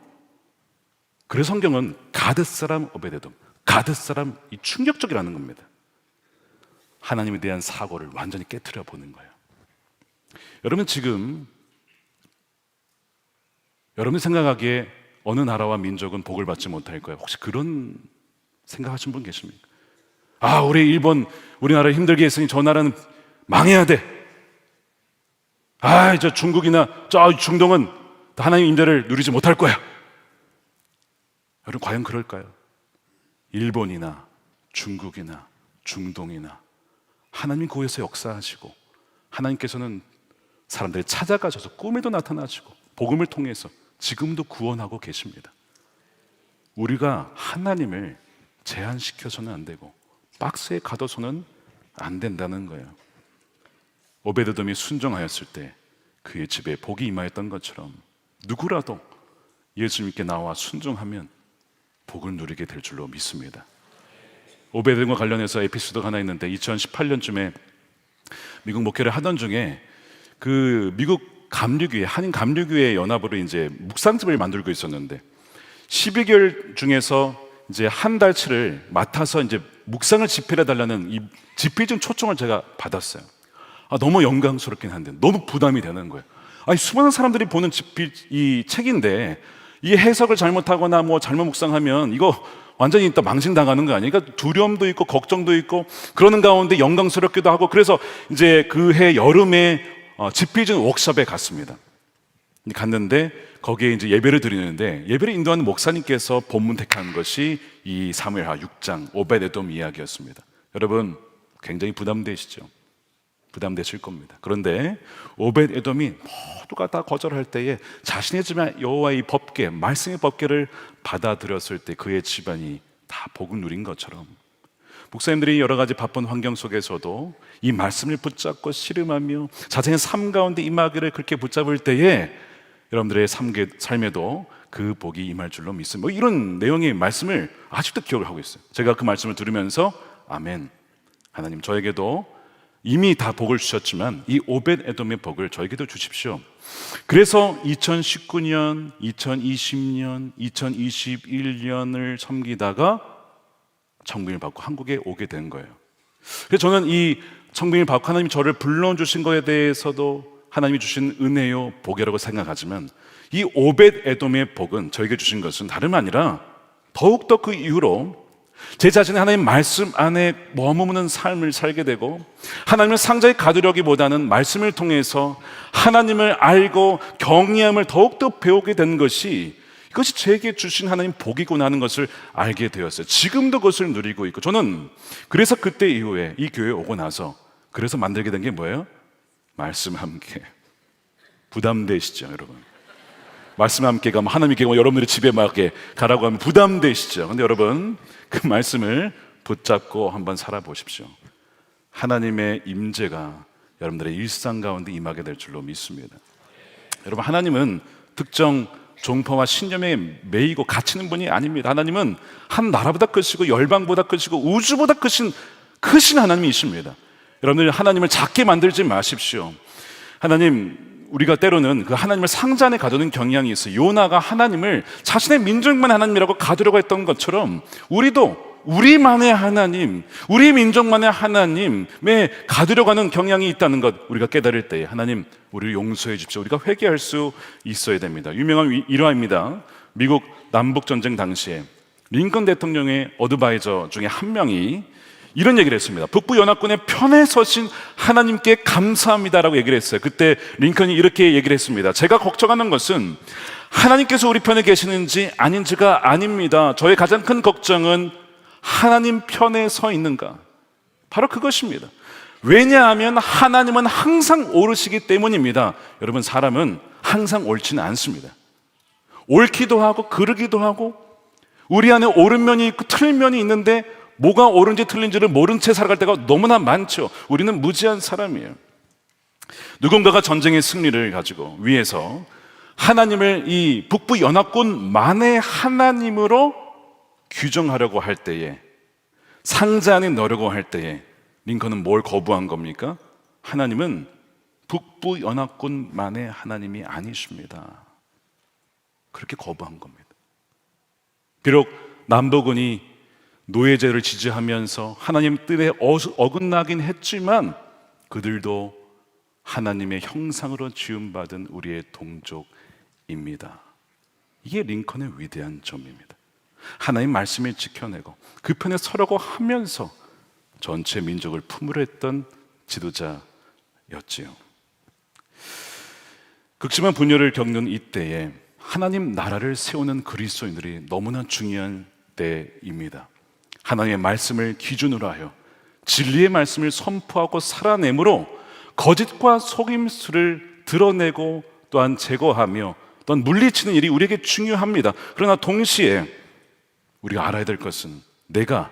그래서 성경은 가드 사람 오벳 에돔, 가드 사람, 이 충격적이라는 겁니다. 하나님에 대한 사고를 완전히 깨트려 보는 거예요. 여러분, 지금 여러분이 생각하기에 어느 나라와 민족은 복을 받지 못할 거예요. 혹시 그런 생각하신 분 계십니까? 우리 일본, 우리나라 힘들게 했으니 저 나라는 망해야 돼. 저 중국이나 저 중동은 하나님 임재를 누리지 못할 거야. 여러분, 과연 그럴까요? 일본이나 중국이나 중동이나 하나님 거기서 역사하시고, 하나님께서는 사람들이 찾아가셔서 꿈에도 나타나시고 복음을 통해서 지금도 구원하고 계십니다. 우리가 하나님을 제한시켜서는 안 되고 박스에 가둬서는 안 된다는 거예요. 오벳 에돔이 순종하였을 때 그의 집에 복이 임하였던 것처럼 누구라도 예수님께 나와 순종하면 복을 누리게 될 줄로 믿습니다. 오벳 에돔과 관련해서 에피소드가 하나 있는데, 2018년쯤에 미국 목회를 하던 중에 그 미국 감리교회, 한인 감리교회 연합으로 이제 묵상집을 만들고 있었는데, 12개월 중에서 이제 한 달치를 맡아서 이제 묵상을 집필해 달라는 이 집필 초청을 제가 받았어요. 너무 영광스럽긴 한데 너무 부담이 되는 거예요. 수많은 사람들이 보는 집필 이 책인데 이 해석을 잘못하거나 뭐 잘못 묵상하면 이거 완전히 이따 망신당하는 거 아니에요? 그러니까 두려움도 있고 걱정도 있고 그러는 가운데 영광스럽기도 하고, 그래서 이제 그 해 여름에 집필전 워크숍에 갔습니다. 갔는데 거기에 이제 예배를 드리는데, 예배를 인도하는 목사님께서 본문 택한 것이 이 사무엘하 6장 오벳 에돔 이야기였습니다. 여러분, 굉장히 부담되시죠? 부담되실 겁니다. 그런데 오벳 에돔이 모두가 다 거절할 때에 자신의 집안 여호와의 법궤, 말씀의 법궤를 받아들였을 때 그의 집안이 다 복을 누린 것처럼, 목사님들이 여러 가지 바쁜 환경 속에서도 이 말씀을 붙잡고 씨름하며 자신의 삶 가운데 임하기를 그렇게 붙잡을 때에 여러분들의 삶에도 그 복이 임할 줄로 믿습니다. 뭐 이런 내용의 말씀을 아직도 기억을 하고 있어요. 제가 그 말씀을 들으면서 아멘, 하나님 저에게도 이미 다 복을 주셨지만 이 오벳 에돔의 복을 저에게도 주십시오. 그래서 2019년, 2020년, 2021년을 섬기다가 청구인을 받고 한국에 오게 된 거예요. 그래서 저는 이 청빙을 받고 하나님이 저를 불러주신 것에 대해서도 하나님이 주신 은혜요 복이라고 생각하지만, 이 오벳 에돔의 복은 저에게 주신 것은 다름 아니라 더욱더 그 이후로 제 자신이 하나님 말씀 안에 머무는 삶을 살게 되고, 하나님을 상자에 가두려기보다는 말씀을 통해서 하나님을 알고 경외함을 더욱더 배우게 된 것이, 이것이 제게 주신 하나님 복이구나 하는 것을 알게 되었어요. 지금도 그것을 누리고 있고, 저는 그래서 그때 이후에 이 교회에 오고 나서 그래서 만들게 된 게 뭐예요? 말씀 함께. 부담되시죠, 여러분? 말씀 함께 가면 하나님이 여러분들이 집에 막 가라고 하면 부담되시죠? 근데 여러분, 그 말씀을 붙잡고 한번 살아보십시오. 하나님의 임재가 여러분들의 일상 가운데 임하게 될 줄로 믿습니다. 여러분, 하나님은 특정 종파와 신념에 매이고 갇히는 분이 아닙니다. 하나님은 한 나라보다 크시고 열방보다 크시고 우주보다 크신 하나님이십니다. 여러분들, 하나님을 작게 만들지 마십시오. 하나님, 우리가 때로는 그 하나님을 상자 안에 가두는 경향이 있어요. 요나가 하나님을 자신의 민족만 하나님이라고 가두려고 했던 것처럼, 우리도 우리만의 하나님, 우리 민족만의 하나님에 가두려고 하는 경향이 있다는 것 우리가 깨달을 때에 하나님, 우리를 용서해 주십시오. 우리가 회개할 수 있어야 됩니다. 유명한 일화입니다. 미국 남북전쟁 당시에 링컨 대통령의 어드바이저 중에 한 명이 이런 얘기를 했습니다. 북부 연합군의 편에 서신 하나님께 감사합니다라고 얘기를 했어요. 그때 링컨이 이렇게 얘기를 했습니다. 제가 걱정하는 것은 하나님께서 우리 편에 계시는지 아닌지가 아닙니다. 저의 가장 큰 걱정은 하나님 편에 서 있는가? 바로 그것입니다. 왜냐하면 하나님은 항상 옳으시기 때문입니다. 여러분, 사람은 항상 옳지는 않습니다. 옳기도 하고 그르기도 하고, 우리 안에 옳은 면이 있고 틀린 면이 있는데 뭐가 옳은지 틀린지를 모른 채 살아갈 때가 너무나 많죠. 우리는 무지한 사람이에요. 누군가가 전쟁의 승리를 가지고 위해서 하나님을 이 북부 연합군만의 하나님으로 규정하려고 할 때에, 상자 안에 넣으려고 할 때에 링컨은 뭘 거부한 겁니까? 하나님은 북부 연합군만의 하나님이 아니십니다. 그렇게 거부한 겁니다. 비록 남북군이 노예제를 지지하면서 하나님 뜻에 어긋나긴 했지만 그들도 하나님의 형상으로 지음받은 우리의 동족입니다. 이게 링컨의 위대한 점입니다. 하나님 말씀을 지켜내고 그 편에 서려고 하면서 전체 민족을 품으려 했던 지도자였지요. 극심한 분열을 겪는 이때에 하나님 나라를 세우는 그리스도인들이 너무나 중요한 때입니다. 하나님의 말씀을 기준으로 하여 진리의 말씀을 선포하고 살아내므로 거짓과 속임수를 드러내고 또한 제거하며 또한 물리치는 일이 우리에게 중요합니다. 그러나 동시에 우리가 알아야 될 것은 내가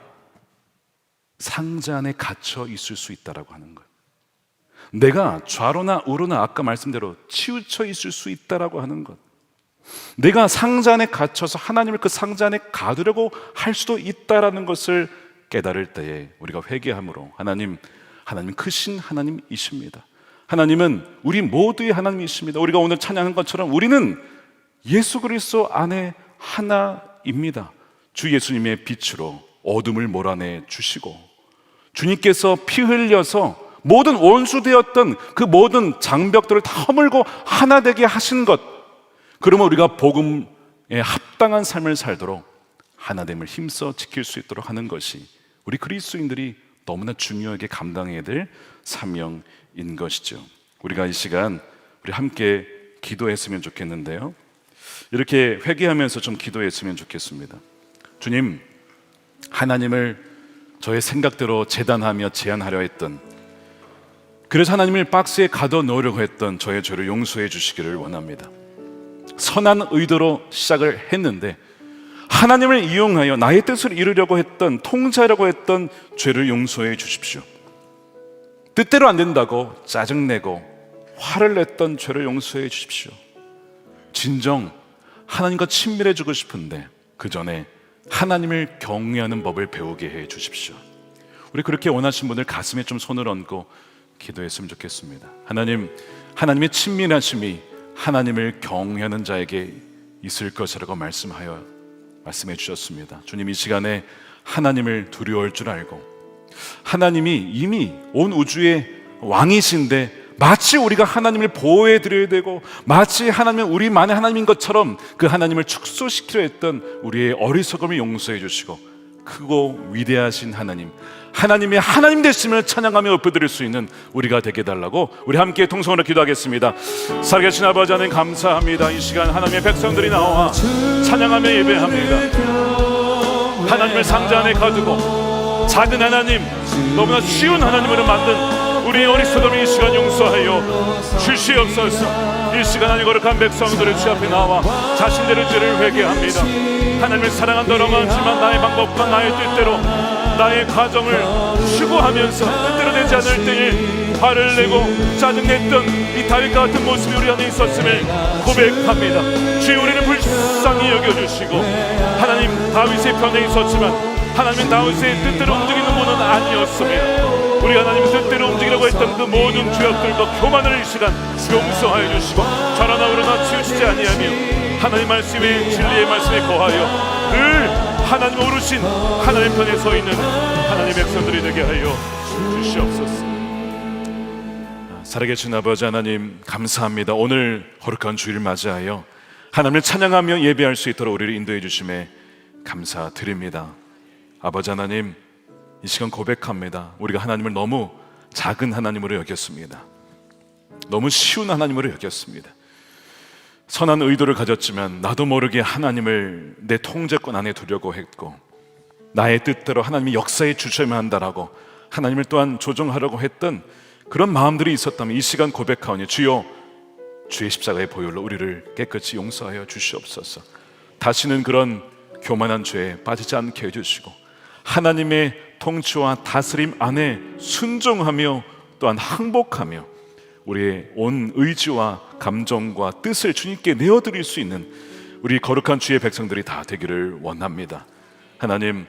상자 안에 갇혀 있을 수 있다라고 하는 것, 내가 좌로나 우로나 아까 말씀대로 치우쳐 있을 수 있다라고 하는 것, 내가 상자 안에 갇혀서 하나님을 그 상자 안에 가두려고 할 수도 있다라는 것을 깨달을 때에 우리가 회개함으로 하나님은 크신 하나님이십니다. 하나님은 우리 모두의 하나님이십니다. 우리가 오늘 찬양한 것처럼 우리는 예수 그리스도 안에 하나입니다. 주 예수님의 빛으로 어둠을 몰아내 주시고, 주님께서 피 흘려서 모든 원수되었던 그 모든 장벽들을 다 허물고 하나 되게 하신 것, 그러면 우리가 복음에 합당한 삶을 살도록 하나됨을 힘써 지킬 수 있도록 하는 것이 우리 그리스도인들이 너무나 중요하게 감당해야 될 사명인 것이죠. 우리가 이 시간 우리 함께 기도했으면 좋겠는데요, 이렇게 회개하면서 좀 기도했으면 좋겠습니다. 주님, 하나님을 저의 생각대로 재단하며 제한하려 했던, 그래서 하나님을 박스에 가둬 놓으려고 했던 저의 죄를 용서해 주시기를 원합니다. 선한 의도로 시작을 했는데 하나님을 이용하여 나의 뜻을 이루려고 했던, 통제하려고 했던 죄를 용서해 주십시오. 뜻대로 안 된다고 짜증내고 화를 냈던 죄를 용서해 주십시오. 진정 하나님과 친밀해지고 싶은데 그 전에 하나님을 경외하는 법을 배우게 해 주십시오. 우리 그렇게 원하신 분들 가슴에 좀 손을 얹고 기도했으면 좋겠습니다. 하나님, 하나님의 친밀하심이 하나님을 경외하는 자에게 있을 것이라고 말씀해 주셨습니다. 주님, 이 시간에 하나님을 두려워할 줄 알고 하나님이 이미 온 우주의 왕이신데 마치 우리가 하나님을 보호해 드려야 되고 마치 하나님은 우리만의 하나님인 것처럼 그 하나님을 축소시키려 했던 우리의 어리석음을 용서해 주시고 크고 위대하신 하나님, 하나님의 하나님 되심을 찬양하며 엎어드릴 수 있는 우리가 되게 해달라고 우리 함께 통성으로 기도하겠습니다. 살아계신 아버지 하나님 감사합니다. 이 시간 하나님의 백성들이 나와 찬양하며 예배합니다. 하나님을 상자 안에 가두고 작은 하나님, 너무나 쉬운 하나님으로 만든 우리의 어리석음을 이 시간 용서하여 주시옵소서. 이 시간 하나님 거룩한 백성들의 주 앞에 나와 자신들의 죄를 회개합니다. 하나님을 사랑한다고 하지만 나의 방법과 나의 뜻대로 나의 가정을 추구하면서 뜻대로 되지 않을 때에 화를 내고 짜증냈던 이 다윗과 같은 모습이 우리 안에 있었음을 고백합니다. 주여, 우리를 불쌍히 여겨주시고 하나님, 다윗의 편에 있었지만 하나님은 다윗의 뜻대로 움직이는 분은 아니었습니다. 우리 하나님 뜻대로 움직이려고 했던 그 모든 죄악들과 교만을 이 시간 용서하여 주시고 자라나 우러나 치우치지 아니하며 하나님 말씀에 진리의 말씀에 거하여 늘 하나님 오르신 하나님 편에 서 있는 하나님의 백성들이 되게 하여 주시옵소서. 살아계신 아버지 하나님 감사합니다. 오늘 거룩한 주일을 맞이하여 하나님을 찬양하며 예배할 수 있도록 우리를 인도해 주심에 감사드립니다. 아버지 하나님, 이 시간 고백합니다. 우리가 하나님을 너무 작은 하나님으로 여겼습니다. 너무 쉬운 하나님으로 여겼습니다. 선한 의도를 가졌지만 나도 모르게 하나님을 내 통제권 안에 두려고 했고 나의 뜻대로 하나님이 역사에 주셔야만 한다라고 하나님을 또한 조종하려고 했던 그런 마음들이 있었다면 이 시간 고백하오니 주여, 주의 십자가의 보혈로 우리를 깨끗이 용서하여 주시옵소서. 다시는 그런 교만한 죄에 빠지지 않게 해주시고 하나님의 통치와 다스림 안에 순종하며 또한 항복하며 우리의 온 의지와 감정과 뜻을 주님께 내어드릴 수 있는 우리 거룩한 주의 백성들이 다 되기를 원합니다. 하나님,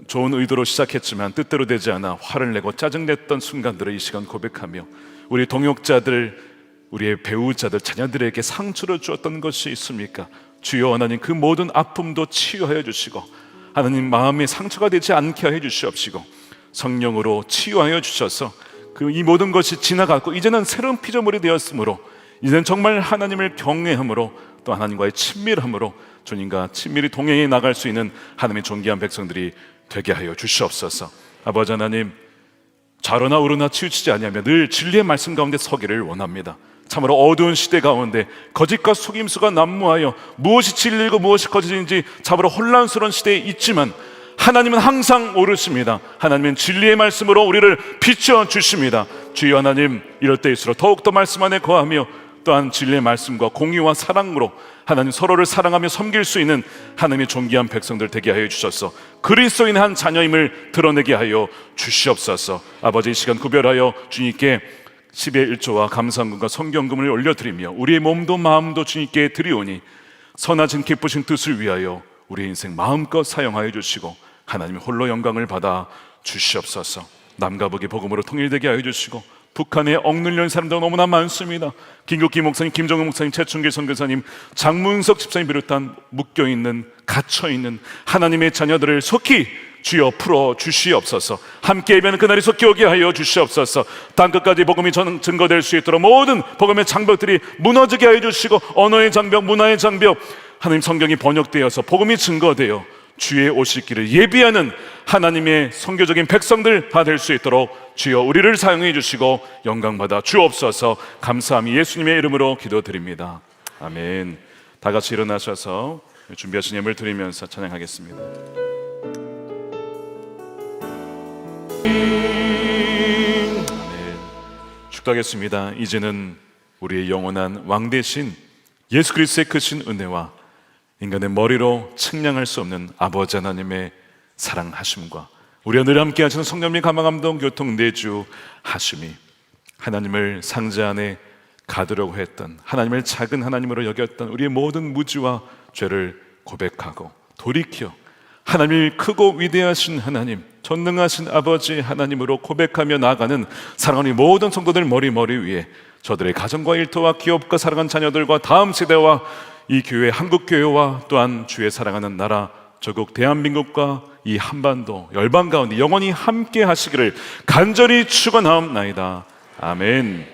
좋은 의도로 시작했지만 뜻대로 되지 않아 화를 내고 짜증냈던 순간들을 이 시간 고백하며 우리 동역자들, 우리의 배우자들, 자녀들에게 상처를 주었던 것이 있습니까? 주여 하나님, 그 모든 아픔도 치유하여 주시고 하나님 마음에 상처가 되지 않게 해 주시옵시고 성령으로 치유하여 주셔서 이 모든 것이 지나갔고 이제는 새로운 피조물이 되었으므로 이제는 정말 하나님을 경외함으로 또 하나님과의 친밀함으로 주님과 친밀히 동행해 나갈 수 있는 하나님의 존귀한 백성들이 되게 하여 주시옵소서. 아버지 하나님, 좌로나 우로나 치우치지 아니하며 늘 진리의 말씀 가운데 서기를 원합니다. 참으로 어두운 시대 가운데 거짓과 속임수가 난무하여 무엇이 진리이고 무엇이 거짓인지 참으로 혼란스러운 시대에 있지만 하나님은 항상 오르십니다. 하나님은 진리의 말씀으로 우리를 비춰 주십니다. 주여 하나님, 이럴 때일수록 더욱더 말씀 안에 거하며 또한 진리의 말씀과 공의와 사랑으로 하나님 서로를 사랑하며 섬길 수 있는 하나님의 존귀한 백성들 되게 하여 주셔서 그리스도인의 한 자녀임을 드러내게 하여 주시옵소서. 아버지, 이 시간 구별하여 주님께 10의 1조와 감사금과 성경금을 올려드리며 우리의 몸도 마음도 주님께 드리오니 선하신 기쁘신 뜻을 위하여 우리의 인생 마음껏 사용하여 주시고 하나님 홀로 영광을 받아 주시옵소서. 남과 북이 복음으로 통일되게 하여 주시고 북한에 억눌려 있는 사람들 너무나 많습니다. 김국기 목사님, 김정은 목사님, 최충길 선교사님, 장문석 집사님 비롯한 묶여있는, 갇혀있는 하나님의 자녀들을 속히 주여 풀어 주시옵소서. 함께 예배하는 그날이 속히 오게 하여 주시옵소서. 땅끝까지 복음이 증거될 수 있도록 모든 복음의 장벽들이 무너지게 하여 주시고 언어의 장벽, 문화의 장벽, 하나님 성경이 번역되어서 복음이 증거되어 주의 오실 길을 예비하는 하나님의 선교적인 백성들 다 될 수 있도록 주여 우리를 사용해 주시고 영광받아 주옵소서. 감사함이 예수님의 이름으로 기도드립니다. 아멘. 다 같이 일어나셔서 준비하신 예물 드리면서 찬양하겠습니다. 아멘. 축도하겠습니다. 이제는 우리의 영원한 왕 대신 예수 그리스도의 크신 은혜와 인간의 머리로 측량할 수 없는 아버지 하나님의 사랑하심과 우리와 늘 함께 하시는 성령님 감화감동 교통 내주 하심이 하나님을 상자 안에 가두려고 했던, 하나님을 작은 하나님으로 여겼던 우리의 모든 무지와 죄를 고백하고 돌이켜 하나님이 크고 위대하신 하나님, 전능하신 아버지 하나님으로 고백하며 나아가는 사랑하는 모든 성도들 머리 위에 저들의 가정과 일터와 기업과 사랑하는 자녀들과 다음 세대와 이 교회, 한국교회와 또한 주의 사랑하는 나라 저국 대한민국과 이 한반도 열방 가운데 영원히 함께 하시기를 간절히 축원하옵나이다. 아멘.